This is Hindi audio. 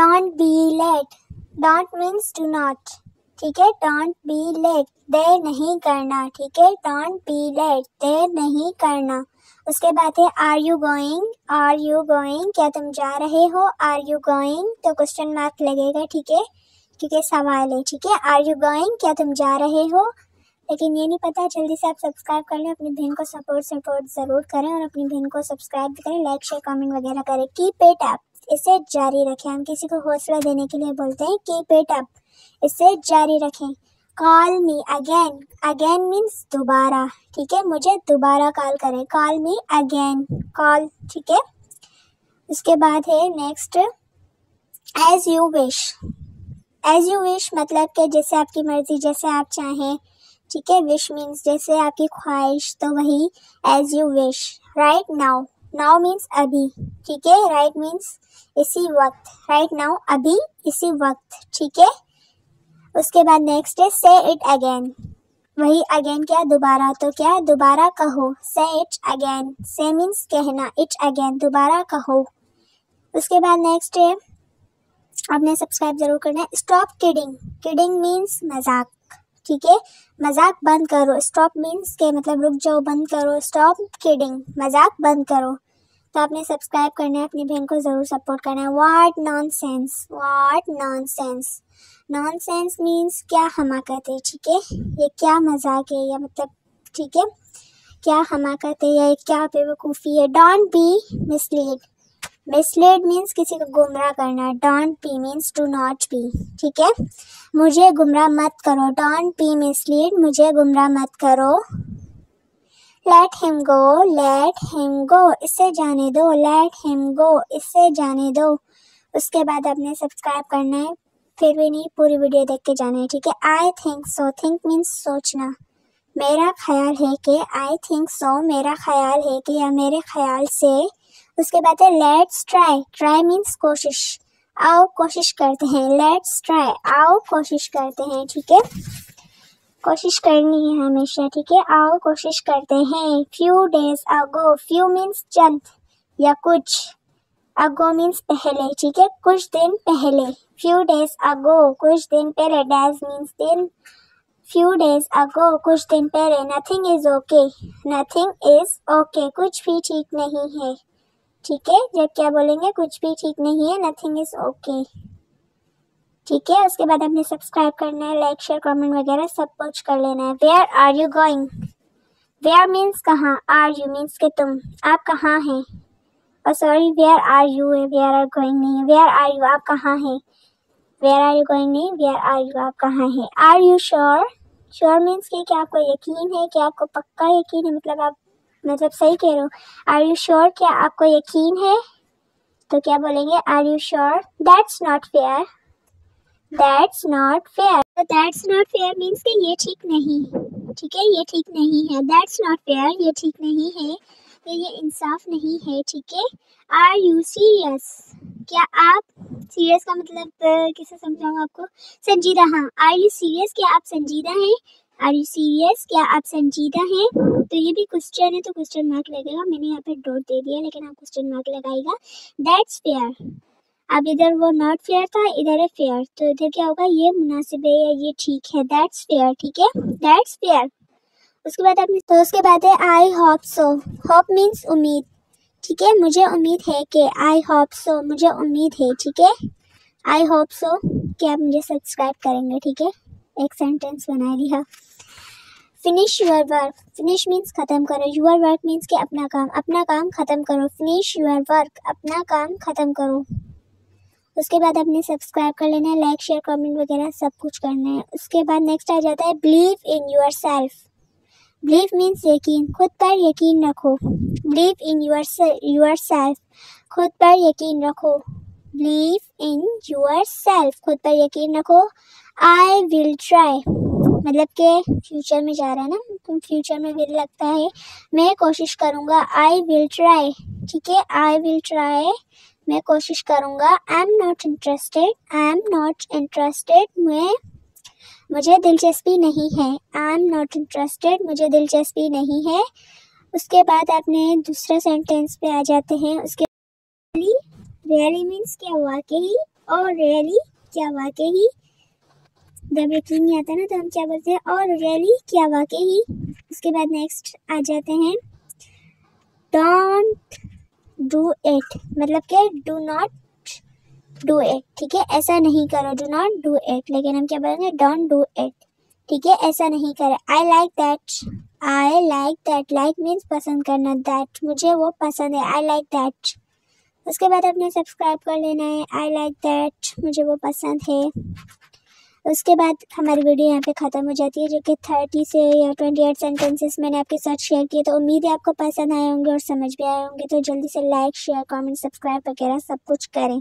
Don't be late, don't means do not, ठीक है। डोंट बी लेट, देर नहीं करना, ठीक है। डोंट बी लेट, देर नहीं करना। उसके बाद है are you going, are you going, क्या तुम जा रहे हो। आर यू गोइंग तो क्वेश्चन मार्क लगेगा, ठीक है, क्योंकि सवाल है, ठीक है। आर यू गोइंग, क्या तुम जा रहे हो। लेकिन ये नहीं पता, जल्दी से आप सब्सक्राइब कर लें, अपनी बहन को सपोर्ट ज़रूर करें और अपनी बहन को सब्सक्राइब भी करें, लाइक शेयर कमेंट वगैरह करें। कीप इट अप, इसे जारी रखें। हम किसी को हौसला देने के लिए बोलते हैं कीप इट अप, इसे जारी रखें। Call me again, again means दोबारा, ठीक है, मुझे दोबारा कॉल करें। कॉल मी अगेन, कॉल, ठीक है। उसके बाद है next as you wish, as you wish मतलब कि जैसे आपकी मर्जी, जैसे आप चाहें, ठीक है। विश मीन्स जैसे आपकी ख्वाहिश, तो वही as you wish. Right now, now means अभी, ठीक है। राइट मीन्स इसी वक्त, राइट नाउ अभी इसी वक्त, ठीक है। उसके बाद नेक्स्ट है से इट अगेन, वही अगेन क्या दोबारा, तो क्या दोबारा कहो। से इट अगेन, से मीन्स कहना, इट अगेन दोबारा कहो। उसके बाद नेक्स्ट है, आपने सब्सक्राइब जरूर करना है। स्टॉप किडिंग, किडिंग मीन्स मजाक, ठीक है, मजाक बंद करो। स्टॉप मीन्स के मतलब रुक जाओ, बंद करो। स्टॉप किडिंग, मजाक बंद करो। तो आपने सब्सक्राइब करना है, अपनी बहन को ज़रूर सपोर्ट करना है। What nonsense, what nonsense, nonsense means क्या हमाकत है, ठीक है, ये क्या मजाक है, या मतलब ठीक है, क्या हमाकत है या क्या बेवकूफ़ी है। Don't be mislead, mislead means किसी को गुमराह करना। Don't be means do not be, ठीक है। मुझे गुमराह मत करो, डोंट बी मिसलीड, मुझे गुमराह मत करो। Let him go, let him go, इससे जाने दो। लेट हिम गो, इससे जाने दो। उसके बाद आपने सब्सक्राइब करना है, फिर भी नहीं, पूरी वीडियो देख के जाना है, ठीक है। I think so, think means सोचना, मेरा ख्याल है कि। आई थिंक सो, मेरा ख्याल है कि, या मेरे ख्याल से। उसके बाद है लेट्स ट्राई, ट्राई मीन्स कोशिश, आओ कोशिश करते हैं। लेट्स ट्राई, आओ कोशिश करते हैं, ठीक है, कोशिश करनी है हमेशा, ठीक है। आओ कोशिश करते हैं। Few days ago, few means चंद या कुछ, अगो मीन्स पहले, ठीक है, कुछ दिन पहले। फ्यू डेज अगो, कुछ दिन पहले। डेज मीन्स दिन, फ्यू डेज अगो, कुछ दिन पहले। Nothing is okay, nothing is okay, कुछ भी ठीक नहीं है, ठीक है। जब क्या बोलेंगे, कुछ भी ठीक नहीं है, नथिंग इज ओके, ठीक है। उसके बाद आपने सब्सक्राइब करना है, लाइक शेयर कमेंट वगैरह सब कुछ कर लेना है। Where are you going, where means कहाँ, आर यू मीन्स के तुम, आप कहाँ हैं। और सॉरी, वेयर आर यू है, वेयर आर गोइंग नहीं है। वेयर आर यू, आप कहाँ हैं। वेयर आर यू गोइंग नहीं, वेयर आर यू, आप कहाँ हैं। Are you sure, sure means कि क्या आपको यकीन है, कि आपको पक्का यकीन है, मतलब आप मतलब सही कह रहे हो। आर यू श्योर, क्या आपको यकीन है, तो क्या बोलेंगे, are you sure. That's not fair, that's not fair, तो दैट्स नॉट फेयर मीन्स कि ये ठीक नहीं, ठीक है, ये ठीक नहीं है। दैट्स नॉट फेयर, ये ठीक नहीं है, ये इंसाफ नहीं है, ठीक है। आर यू सीरियस, क्या आप, सीरियस का मतलब कैसे समझाऊँ आपको, संजीदा। हाँ, आर यू सीरियस, क्या आप संजीदा हैं। आर यू सीरियस, क्या आप संजीदा हैं। तो ये भी क्वेश्चन है, तो क्वेश्चन मार्क लगेगा, मैंने यहाँ पे डॉट दे दिया, लेकिन आप क्वेश्चन मार्क लगाएगा। दैट्स फेयर, अब इधर वो नॉट फेयर था, इधर है फेयर, तो इधर क्या होगा, ये मुनासिब है या ये ठीक है। दैट्स फेयर, ठीक है, दैट्स फेयर। उसके बाद आपने, तो उसके बाद है I hope so, hope means उम्मीद, ठीक है, मुझे उम्मीद है कि। आई होप सो, मुझे उम्मीद है, ठीक है। आई होप सो कि आप मुझे सब्सक्राइब करेंगे, ठीक है, एक सेंटेंस बना दिया। Finish your work, finish means खत्म करो। यूर वर्क मीन्स कि अपना काम खत्म करो। फिनिश यूर वर्क, अपना काम खत्म करो। उसके बाद आपने सब्सक्राइब कर लेना है, लाइक शेयर कमेंट वगैरह सब कुछ करना है। उसके बाद नेक्स्ट आ जाता है believe in yourself, believe means यकीन, खुद पर यकीन रखो। बिलीव इन यूर सेल्फ, खुद पर यकीन रखो। बिलीव इन यूर सेल्फ, खुद पर यकीन रखो। आई विल ट्राई, मतलब के फ्यूचर में जा रहा है ना, तो फ्यूचर में विल लगता है, मैं कोशिश करूँगा। आई विल ट्राई, ठीक है, आई विल ट्राई, मैं कोशिश करूँगा। I am not interested, I am not interested, मुझे दिलचस्पी नहीं है। आई एम नॉट इंटरेस्टेड, मुझे दिलचस्पी नहीं है। उसके बाद आपने दूसरा सेंटेंस पे आ जाते हैं। उसके रियली मीन्स क्या, वाकई, और रियली क्या वाकई, जब यकीन नहीं आता ना तो हम क्या बोलते हैं, और रियली क्या वाकई। उसके बाद नेक्स्ट आ जाते हैं डोंट डू इट, मतलब कि डू नॉट डू इट, ठीक है, ऐसा नहीं करो, डू नॉट डू इट, लेकिन हम क्या बोलेंगे, डोंट डू इट, ठीक है, ऐसा नहीं करे। I like that, like means पसंद करना, दैट मुझे वो पसंद है, आई लाइक दैट। उसके बाद अपने सब्सक्राइब कर लेना है, आई लाइक दैट, मुझे वो पसंद है। उसके बाद हमारी वीडियो यहाँ पे ख़त्म हो जाती है, जो कि 30 से या 28 सेंटेंसेस मैंने आपके साथ शेयर किए। तो उम्मीद है आपको पसंद आए होंगे और समझ भी आए होंगे। तो जल्दी से लाइक, शेयर, कमेंट, सब्सक्राइब वगैरह सब कुछ करें।